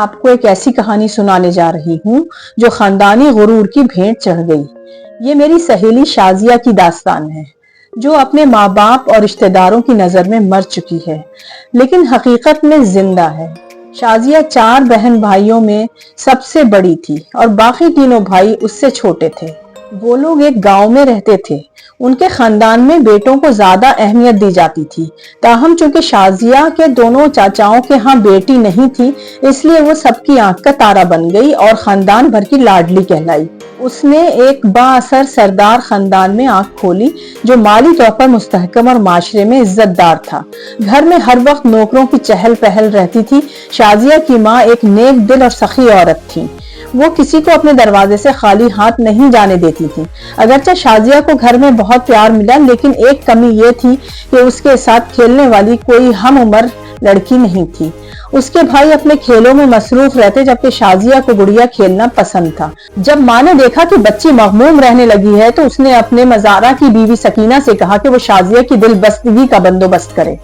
आपको एक ऐसी कहानी सुनाने जा रही हूँ जो खानदानी गुरूर की भेंट चढ़ गई। ये मेरी सहेली शाजिया की दास्तान है, जो अपने माँ बाप और रिश्तेदारों की नजर में मर चुकी है, लेकिन हकीकत में जिंदा है। शाजिया 4 बहन भाइयों में सबसे बड़ी थी और बाकी तीनों भाई उससे छोटे थे। वो लोग एक गांव में रहते थे। उनके खानदान में बेटों को ज्यादा अहमियत दी जाती थी। ताहम चूंकि शाजिया के दोनों चाचाओं के यहाँ बेटी नहीं थी, इसलिए वो सबकी आंख का तारा बन गई और खानदान भर की लाडली कहलाई। उसने एक बाअसर सरदार खानदान में आंख खोली, जो माली तौर पर मुस्तहकम और माशरे में इज्जतदार था। घर में हर वक्त नौकरों की चहल पहल रहती थी। शाजिया की माँ एक नेक दिल और सखी औरत थी। वो किसी को अपने दरवाजे से खाली हाथ नहीं जाने देती थी। अगरचे शाजिया को घर में बहुत प्यार मिला, लेकिन एक कमी ये थी कि उसके साथ खेलने वाली कोई हम उम्र लड़की नहीं थी। उसके भाई अपने खेलों में मसरूफ रहते, जबकि शाजिया को गुड़िया खेलना पसंद था। जब माँ ने देखा कि बच्ची मगमूम रहने लगी है, तो उसने अपने मजारा की बीवी सकीना से कहा कि वो शाजिया की दिलबस्तगी का बंदोबस्त करे।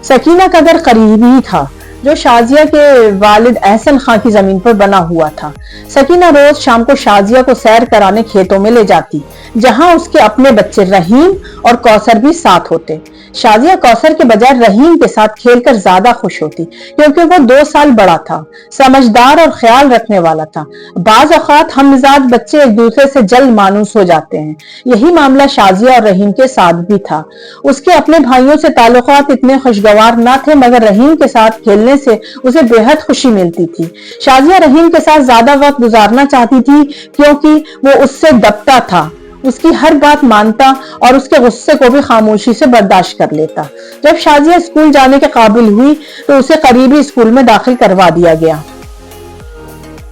सकीना का घर करीबी था, जो शाजिया के वालिद एहसन खां की जमीन पर बना हुआ था। सकीना रोज शाम को शाजिया को सैर कराने खेतों में ले जाती, जहां उसके अपने बच्चे रहीम और कौसर भी साथ होते। शाजिया कौसर के बजाय रहीम के साथ खेलकर ज्यादा खुश होती, क्योंकि वो 2 साल बड़ा था, समझदार और ख्याल रखने वाला था। बाज औकात हम मिजाज बच्चे एक दूसरे से जल्द मानूस हो जाते हैं। यही मामला शाजिया और रहीम के साथ भी था। उसके अपने भाइयों से ताल्लुकात इतने खुशगवार ना थे, मगर रहीम के साथ खेलने से उसे बेहद खुशी मिलती थी। शाजिया रहीम के साथ ज्यादा वक्त गुजारना चाहती थी, क्योंकि वो उससे दबता था, उसकी हर बात मानता और उसके गुस्से को भी खामोशी से बर्दाश्त कर लेता। जब शाजिया स्कूल जाने के काबिल हुई, तो उसे करीबी स्कूल में दाखिल करवा दिया गया,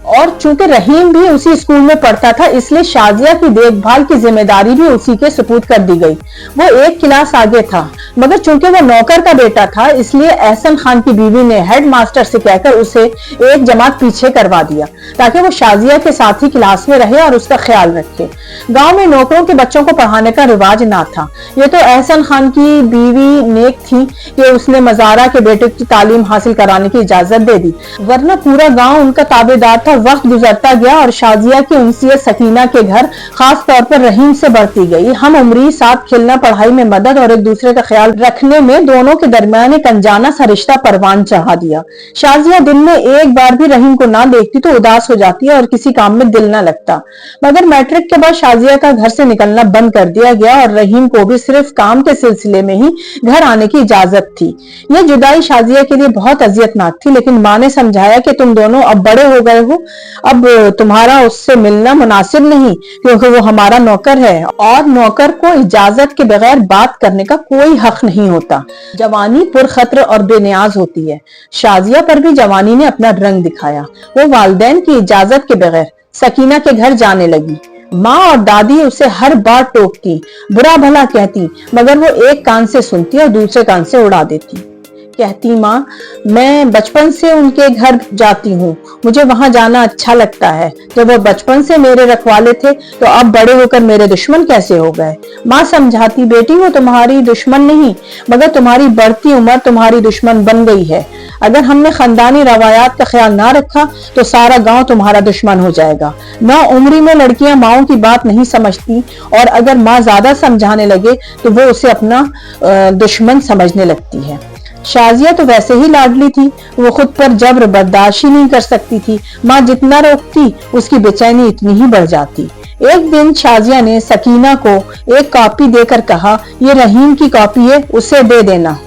और चूंकि रहीम भी उसी स्कूल में पढ़ता था, इसलिए शाजिया की देखभाल की जिम्मेदारी भी उसी के सुपुर्द कर दी गई। वो 1 क्लास आगे था, मगर चूंकि वो नौकर का बेटा था, इसलिए एहसन खान की बीवी ने हेड मास्टर से कहकर उसे 1 जमात पीछे करवा दिया, ताकि वो शाजिया के साथ ही क्लास में रहे और उसका ख्याल रखे। गांव में नौकरों के बच्चों को पढ़ाने का रिवाज ना था। ये तो एहसन खान की बीवी नेक थी कि उसने मजारा के बेटे की तालीम हासिल कराने की इजाजत दे दी, वरना पूरा गांव उनका ताबेदार था। वक्त गुजरता गया और शाजिया की उनसियत सकीना के घर, खास तौर पर रहीम से बढ़ती गई। हम उम्री साथ खेलना, पढ़ाई में मदद और एक दूसरे का ख्याल रखने में दोनों के दरमियान एक अनजाना सा रिश्ता परवान चढ़ा दिया। शाजिया दिन में एक बार भी रहीम को ना देखती तो उदास हो जाती और किसी काम में दिल ना लगता। मगर मैट्रिक के बाद शाजिया का घर से निकलना बंद कर दिया गया और रहीम को भी सिर्फ काम के सिलसिले में ही घर आने की इजाजत थी। यह जुदाई शाजिया के लिए बहुत अजियतनाक थी, लेकिन माँ ने समझाया कि तुम दोनों अब बड़े हो गए हो, अब तुम्हारा उससे मिलना मुनासिब नहीं, क्योंकि वो हमारा नौकर है और नौकर को इजाजत के बगैर बात करने का कोई हक नहीं होता। जवानी पुरखतर और बेनियाज होती है। शाजिया पर भी जवानी ने अपना रंग दिखाया। वो वालिदैन की इजाजत के बगैर सकीना के घर जाने लगी। माँ और दादी उसे हर बार टोकती, बुरा भला कहती, मगर वो एक कान से सुनती और दूसरे कान से उड़ा देती। कहती, माँ, मैं बचपन से उनके घर जाती हूँ, मुझे वहां जाना अच्छा लगता है। जब वो बचपन से मेरे रखवाले थे, तो अब बड़े होकर मेरे दुश्मन कैसे हो गए? माँ समझाती, बेटी वो तुम्हारी दुश्मन नहीं, मगर तुम्हारी बढ़ती उम्र तुम्हारी दुश्मन बन गई है। अगर हमने खानदानी रवायात का ख्याल ना रखा, तो सारा गांव तुम्हारा दुश्मन हो जाएगा। ना उम्री में लड़कियां माओं की बात नहीं समझती, और अगर माँ ज्यादा समझाने लगे तो वो उसे अपना दुश्मन समझने लगती है। शाजिया तो वैसे ही लाडली थी, वो खुद पर जबर बर्दाश्त ही नहीं कर सकती थी। माँ जितना रोकती, उसकी बेचैनी इतनी ही बढ़ जाती। एक दिन शाजिया ने सकीना को एक कॉपी देकर कहा, ये रहीम की कॉपी है, उसे दे देना।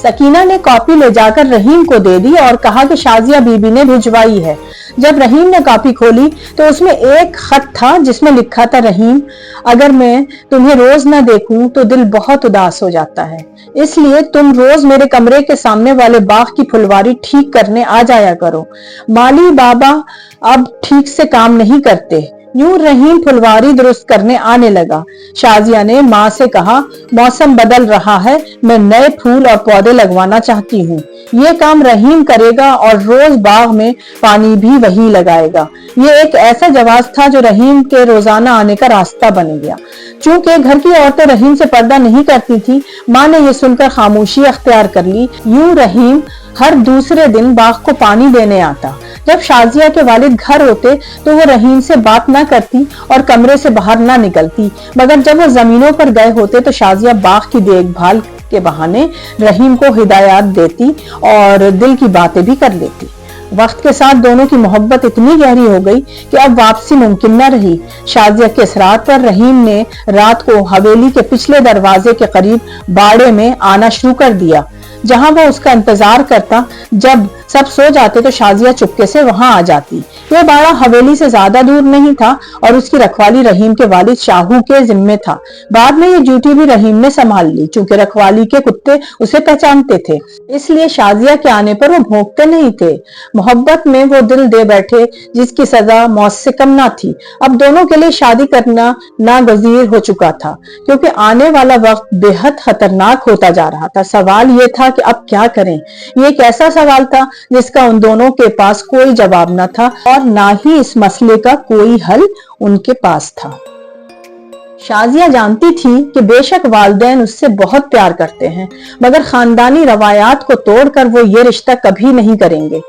सकीना ने कॉपी ले जाकर रहीम को दे दी और कहा कि शाजिया बीबी ने भिजवाई है। जब रहीम ने कॉपी खोली, तो उसमें एक खत था जिसमें लिखा था, रहीम, अगर मैं तुम्हें रोज ना देखूं तो दिल बहुत उदास हो जाता है, इसलिए तुम रोज मेरे कमरे के सामने वाले बाग की फुलवारी ठीक करने आ जाया करो। माली बाबा अब ठीक से काम नहीं करते। यूं रहीम फुलवारी दुरुस्त करने आने लगा। शाजिया ने माँ से कहा, मौसम बदल रहा है, मैं नए फूल और पौधे लगवाना चाहती हूँ। ये काम रहीम करेगा और रोज बाग में पानी भी वही लगाएगा। ये एक ऐसा जवाब था जो रहीम के रोजाना आने का रास्ता बन गया। चूंकि घर की औरतें रहीम से पर्दा नहीं करती थी, माँ ने यह सुनकर खामोशी अख्तियार कर ली। यूं रहीम हर दूसरे दिन बाग को पानी देने आता। जब शाजिया के वालिद घर होते तो वो रहीम से बात ना करती और कमरे से बाहर ना निकलती, मगर जब वो जमीनों पर गए होते तो शाजिया बाग की देखभाल के बहाने रहीम को हिदायत देती और दिल की बातें भी कर लेती। वक्त के साथ दोनों की मोहब्बत इतनी गहरी हो गई कि अब वापसी मुमकिन न रही। शाजिया के इसरार पर रहीम ने रात को हवेली के पिछले दरवाजे के करीब बाड़े में आना शुरू कर दिया, जहां वो उसका इंतजार करता। जब सब सो जाते तो शाजिया चुपके से वहां आ जाती। यह बाड़ा हवेली से ज्यादा दूर नहीं था और उसकी रखवाली रहीम के वालिद शाहू के जिम्मे था। बाद में ये ड्यूटी भी रहीम ने संभाल ली, चूंकि रखवाली के कुत्ते उसे पहचानते थे, इसलिए शाजिया के आने पर वो भौंकते नहीं थे। मोहब्बत में वो दिल दे बैठे जिसकी सजा मौत से कम ना थी। अब दोनों के लिए शादी करना नागजीर हो चुका था, क्योंकि आने वाला वक्त बेहद खतरनाक होता जा रहा था। सवाल ये था कि अब क्या करें। ये एक ऐसा सवाल था जिसका उन दोनों के पास कोई जवाब न था और ना ही इस मसले का कोई हल उनके पास था। शाजिया जानती थी कि बेशक वालिदैन उससे बहुत प्यार करते हैं, मगर खानदानी रवायात को तोड़कर वो ये रिश्ता कभी नहीं करेंगे।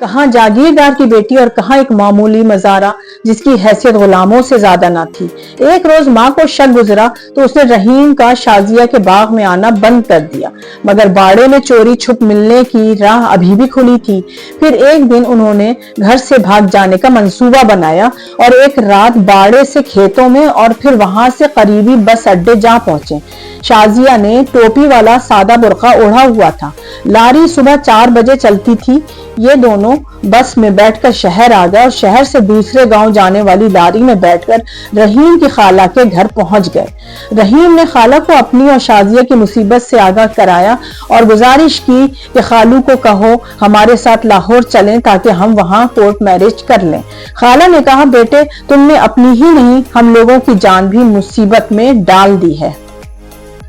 कहां जागीरदार की बेटी और कहां एक मामूली मजारा जिसकी हैसियत गुलामों से ज्यादा ना थी। एक रोज माँ को शक गुजरा तो उसने रहीम का शाजिया के बाग में आना बंद कर दिया, मगर बाड़े में चोरी छुप मिलने की राह अभी भी खुली थी। फिर एक दिन उन्होंने घर से भाग जाने का मंसूबा बनाया और एक रात बाड़े से खेतों में और फिर वहां से करीबी बस अड्डे जा पहुंचे। शाजिया ने टोपी वाला सादा बुर्का ओढ़ा हुआ था। लारी सुबह 4 बजे चलती थी। ये दोनों बस में बैठकर शहर आ गए और शहर से दूसरे गांव जाने वाली लारी में बैठकर रहीम की खाला के घर पहुंच गए। रहीम ने खाला को अपनी और शाजिया की मुसीबत से आगाह कराया और गुजारिश की कि खालू को कहो हमारे साथ लाहौर चलें ताकि हम वहां कोर्ट मैरिज कर लें। खाला ने कहा, बेटे तुमने अपनी ही नहीं हम लोगों की जान भी मुसीबत में डाल दी है।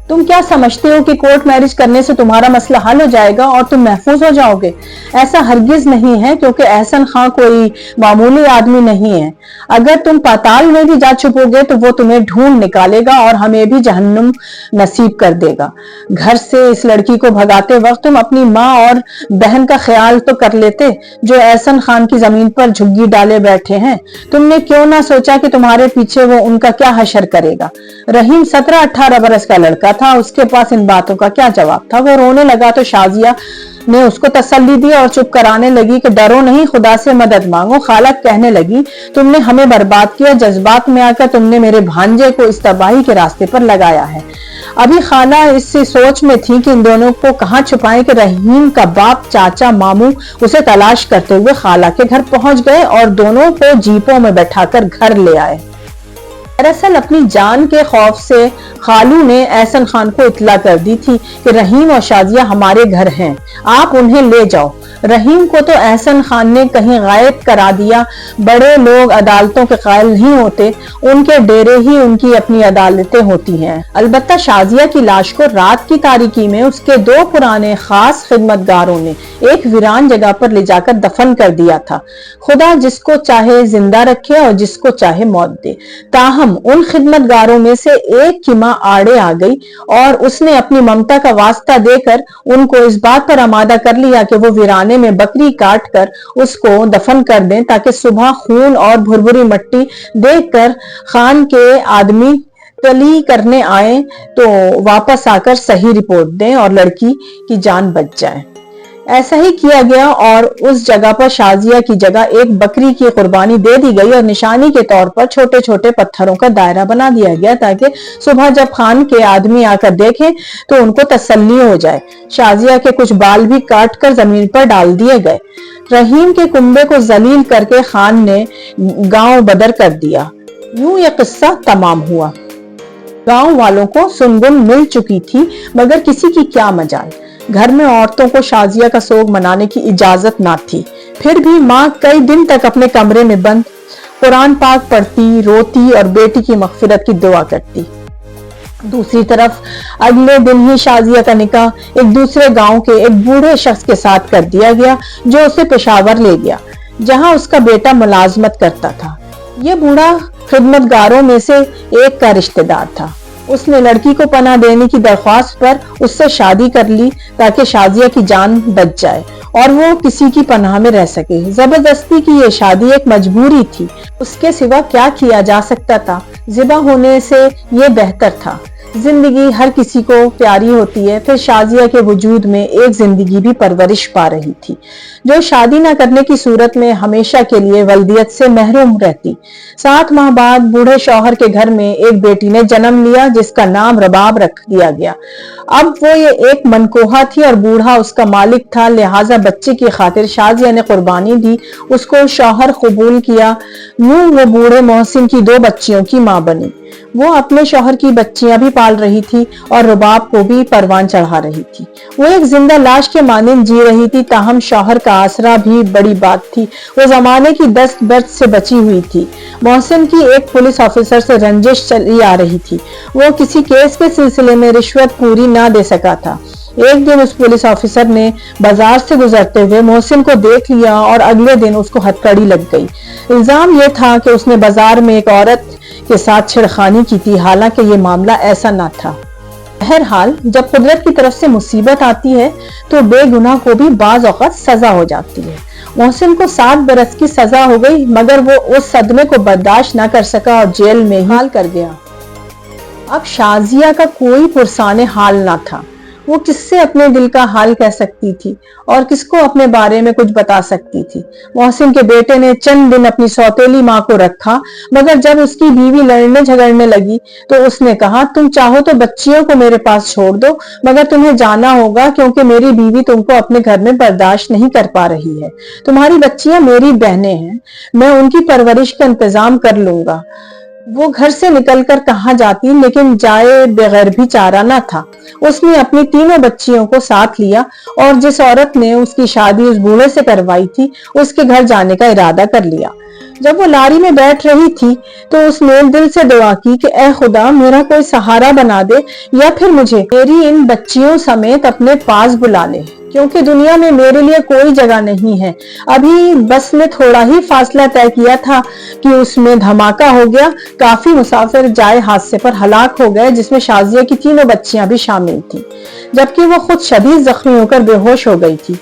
तुम क्या समझते हो कि कोर्ट मैरिज करने से तुम्हारा मसला हल हो जाएगा और तुम महफूज हो जाओगे? ऐसा हरगिज नहीं है, क्योंकि एहसन खां कोई मामूली आदमी नहीं है। अगर तुम पाताल में भी जा छुपोगे तो वो तुम्हें ढूंढ निकालेगा और हमें भी जहन्नुम नसीब कर देगा। घर से इस लड़की को भगाते वक्त तुम अपनी माँ और बहन का ख्याल तो कर लेते, जो एहसन खान की जमीन पर झुग्गी डाले बैठे हैं। तुमने क्यों ना सोचा कि तुम्हारे पीछे वो उनका क्या हशर करेगा? रहीम 17-18 बरस का लड़का था, उसके पास इन बातों का क्या जवाब था? वो रोने लगा तो शाजिया ने उसको तसल्ली दी और चुप कराने लगी कि डरो नहीं, खुदा से मदद मांगो। खाला कहने लगी, तुमने हमें बर्बाद किया, जज्बात में आकर तुमने मेरे भांजे को इस तबाही के रास्ते पर लगाया है। अभी खाला इस सोच में थी कि इन दोनों को कहां छुपाएं कि रहीम का बाप, चाचा, मामू उसे तलाश करते हुए खाला के घर पहुंच गए और दोनों को जीपों में बैठाकर घर ले आए। दरअसल अपनी जान के खौफ से खालू ने एहसन खान को इत्तला कर दी थी कि रहीम और शाजिया हमारे घर हैं, आप उन्हें ले जाओ। रहीम को तो एहसन खान ने कहीं गायब करा दिया। बड़े लोग अदालतों के कायल नहीं होते, उनके डेरे ही उनकी अपनी अदालतें होती हैं। अलबत्ता शाजिया की लाश को रात की तारीकी में उसके 2 पुराने खास खिदमतगारों ने एक वीरान जगह पर ले जाकर दफन कर दिया था। खुदा जिसको चाहे जिंदा रखे और जिसको चाहे मौत दे। ताहम उन खिदमतगारों में से एक की मां आड़े आ गई और उसने अपनी ममता का वास्ता देकर उनको इस बात पर आमादा कर लिया कि वो वीराने में बकरी काट कर उसको दफन कर दें, ताकि सुबह खून और भुरभुरी मट्टी देखकर खान के आदमी तली करने आए तो वापस आकर सही रिपोर्ट दें और लड़की की जान बच जाए। ऐसा ही किया गया और उस जगह पर शाजिया की जगह एक बकरी की कुर्बानी दे दी गई और निशानी के तौर पर छोटे छोटे पत्थरों का दायरा बना दिया गया, ताकि सुबह जब खान के आदमी आकर देखें तो उनको तसल्ली हो जाए। शाजिया के कुछ बाल भी काट कर जमीन पर डाल दिए गए। रहीम के कुंबे को जलील करके खान ने गांव बदर कर दिया। यूं यह किस्सा तमाम हुआ। गांव वालों को सुनगुन मिल चुकी थी, मगर किसी की क्या मजाल। घर में औरतों को शाजिया का सोग मनाने की इजाजत ना थी। फिर भी माँ कई दिन तक अपने कमरे में बंद कुरान पाक पढ़ती, रोती और बेटी की मगफिरत की दुआ करती। दूसरी तरफ अगले दिन ही शाजिया का निकाह एक दूसरे गांव के एक बूढ़े शख्स के साथ कर दिया गया, जो उसे पेशावर ले गया, जहां उसका बेटा मुलाजमत करता था। यह बूढ़ा खिदमतगारों में से एक का रिश्तेदार था। उसने लड़की को पनाह देने की दरख्वास्त पर उससे शादी कर ली ताकि शाजिया की जान बच जाए और वो किसी की पनाह में रह सके। जबरदस्ती की ये शादी एक मजबूरी थी, उसके सिवा क्या किया जा सकता था। ज़िबा होने से ये बेहतर था। जिंदगी हर किसी को प्यारी होती है, फिर शाजिया के वजूद में एक जिंदगी भी परवरिश पा रही थी जो शादी न करने की सूरत में हमेशा के लिए वल्दियत से महरूम रहती। 7 माह बाद बूढ़े शौहर के घर में एक बेटी ने जन्म लिया जिसका नाम रबाब रख दिया गया। अब वो ये एक मनकोहा थी और बूढ़ा उसका मालिक था, लिहाजा बच्चे की खातिर शाजिया ने कुर्बानी दी, उसको शौहर कबूल किया। यूं वो बूढ़े मोहसिन की 2 बच्चियों की मां बनी। वो अपने शौहर की बच्चियां भी पाल रही थी और रुबाब को भी परवान चढ़ा रही थी। वो एक जिंदा लाश के मानिंद जी रही थी, ताहम शौहर का आसरा भी बड़ी बात थी। वो जमाने की दस्त बर्द से बची हुई थी। मोहसिन की एक पुलिस ऑफिसर से रंजिश चली आ रही थी। वो किसी केस के सिलसिले में रिश्वत पूरी ना दे सका था। एक दिन उस पुलिस ऑफिसर ने बाजार से गुजरते हुए मोहसिन को देख लिया और अगले दिन उसको हथकड़ी लग गई। इल्जाम यह था कि उसने बाजार में एक औरत के साथ छेड़खानी की थी, हालांकि ये मामला ऐसा ना था। बहरहाल जब कुदरत की तरफ से मुसीबत आती है तो बेगुनाह को भी बाज औक़ात सजा हो जाती है। मोहसिन को 7 बरस की सजा हो गई, मगर वो उस सदमे को बर्दाश्त न कर सका और जेल में हाल कर गया। अब शाजिया का कोई पुरसाने हाल ना था। वो किससे अपने दिल का हाल कह सकती थी और किसको अपने बारे में कुछ बता सकती थी। मोहसिन के बेटे ने चंद दिन अपनी सौतेली माँ को रखा, मगर जब उसकी बीवी लड़ने झगड़ने लगी तो उसने कहा, तुम चाहो तो बच्चियों को मेरे पास छोड़ दो, मगर तुम्हें जाना होगा क्योंकि मेरी बीवी तुमको अपने घर में बर्दाश्त नहीं कर पा रही है। तुम्हारी बच्चियां मेरी बहनें हैं, मैं उनकी परवरिश का इंतजाम कर लूंगा। वो घर से निकलकर कहाँ जाती, लेकिन जाए बगैर भी चारा न था। उसने अपनी 3 बच्चियों को साथ लिया और जिस औरत ने उसकी शादी उस बूढ़े से करवाई थी उसके घर जाने का इरादा कर लिया। जब वो लारी में बैठ रही थी तो उसने दिल से दुआ की कि ऐ खुदा मेरा कोई सहारा बना दे या फिर मुझे मेरी इन बच्चियों समेत अपने पास बुला ले, क्योंकि दुनिया में मेरे लिए कोई जगह नहीं है। अभी बस ने थोड़ा ही फासला तय किया था कि उसमें धमाका हो गया। काफी मुसाफिर जाए हादसे पर हलाक हो गए, जिसमें शाजिया की 3 बच्चियां भी शामिल थी, जबकि वो खुद शदीद जख्मी होकर बेहोश हो गई थी।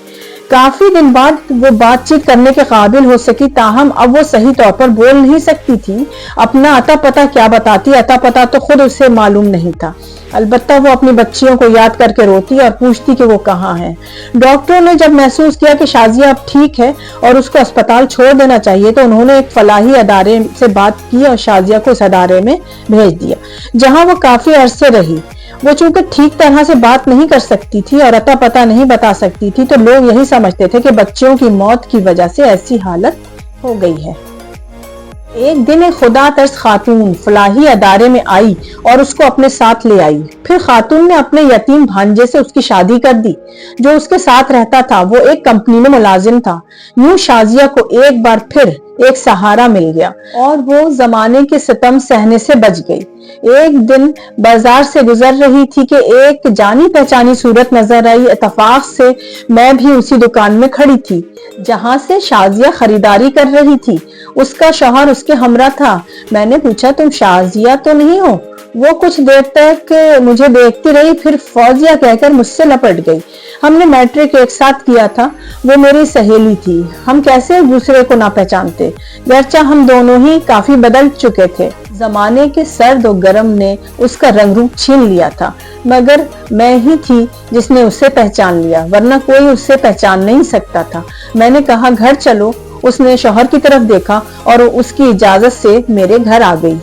काफी दिन बाद वो बातचीत करने के काबिल हो सकी, ताहम अब वो सही तौर पर बोल नहीं सकती थी। अपना अता पता क्या बताती, अता पता तो खुद उसे मालूम नहीं था। अलबत्ता वो अपनी बच्चियों को याद करके रोती और पूछती कि वो कहाँ हैं। डॉक्टरों ने जब महसूस किया कि शाजिया अब ठीक है और उसको अस्पताल छोड़ देना चाहिए तो उन्होंने एक फलाही अदारे से बात की और शाजिया को उस अदारे में भेज दिया, जहां वो काफी अरसे रही। वो चूंकि ठीक तरह से बात नहीं कर सकती थी और अता पता नहीं बता सकती थी, तो लोग यही समझते थे कि बच्चों की मौत की वजह से ऐसी हालत हो गई है। एक दिन एक खुदा तर्स खातून फलाही अदारे में आई और उसको अपने साथ ले आई। फिर खातून ने अपने यतीम भांजे से उसकी शादी कर दी, जो उसके साथ रहता था। वो एक कंपनी में मुलाजिम था। यूं शाजिया को एक बार फिर एक सहारा मिल गया और वो जमाने के सितम सहने से बच गई। एक दिन बाजार से गुजर रही थी कि एक जानी पहचानी सूरत नजर आई। इत्तेफाक से मैं भी उसी दुकान में खड़ी थी जहां से शाजिया खरीदारी कर रही थी। उसका शौहर उसके हमरा था। मैंने पूछा, तुम शाजिया तो नहीं हो? वो कुछ देर तक मुझे देखती रही, फिर फौजिया कहकर मुझसे लपट गई। हमने मैट्रिक एक साथ किया था, वो मेरी सहेली थी। हम कैसे एक दूसरे को ना पहचानते, गर्चा हम दोनों ही काफी बदल चुके थे। जमाने के सर्द और गर्म ने उसका रंग रूप छीन लिया था, मगर मैं ही थी जिसने उसे पहचान लिया, वरना कोई उससे पहचान नहीं सकता था। मैंने कहा, घर चलो। उसने शौहर की तरफ देखा और उसकी इजाजत से मेरे घर आ गई।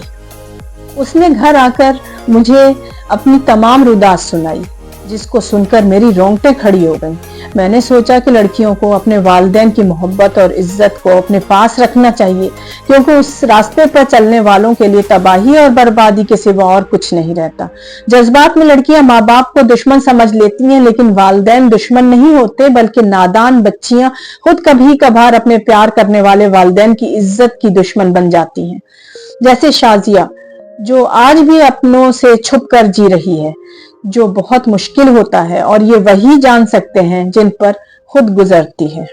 उसने घर आकर मुझे अपनी तमाम रुदास सुनाई, जिसको सुनकर मेरी रोंगटें खड़ी हो गईं। मैंने सोचा कि लड़कियों को अपने वालिदैन की मोहब्बत और इज्जत को अपने पास रखना चाहिए, क्योंकि उस रास्ते पर चलने वालों के लिए तबाही और बर्बादी के सिवा और कुछ नहीं रहता। जज्बात में लड़कियां माँ बाप को दुश्मन समझ लेती हैं, लेकिन वालिदैन दुश्मन नहीं होते, बल्कि नादान बच्चियां खुद कभी कभार अपने प्यार करने वाले वालिदैन की इज्जत की दुश्मन बन जाती हैं। जैसे शाजिया, जो आज भी अपनों से छुप कर जी रही है, जो बहुत मुश्किल होता है और ये वही जान सकते हैं जिन पर खुद गुजरती है।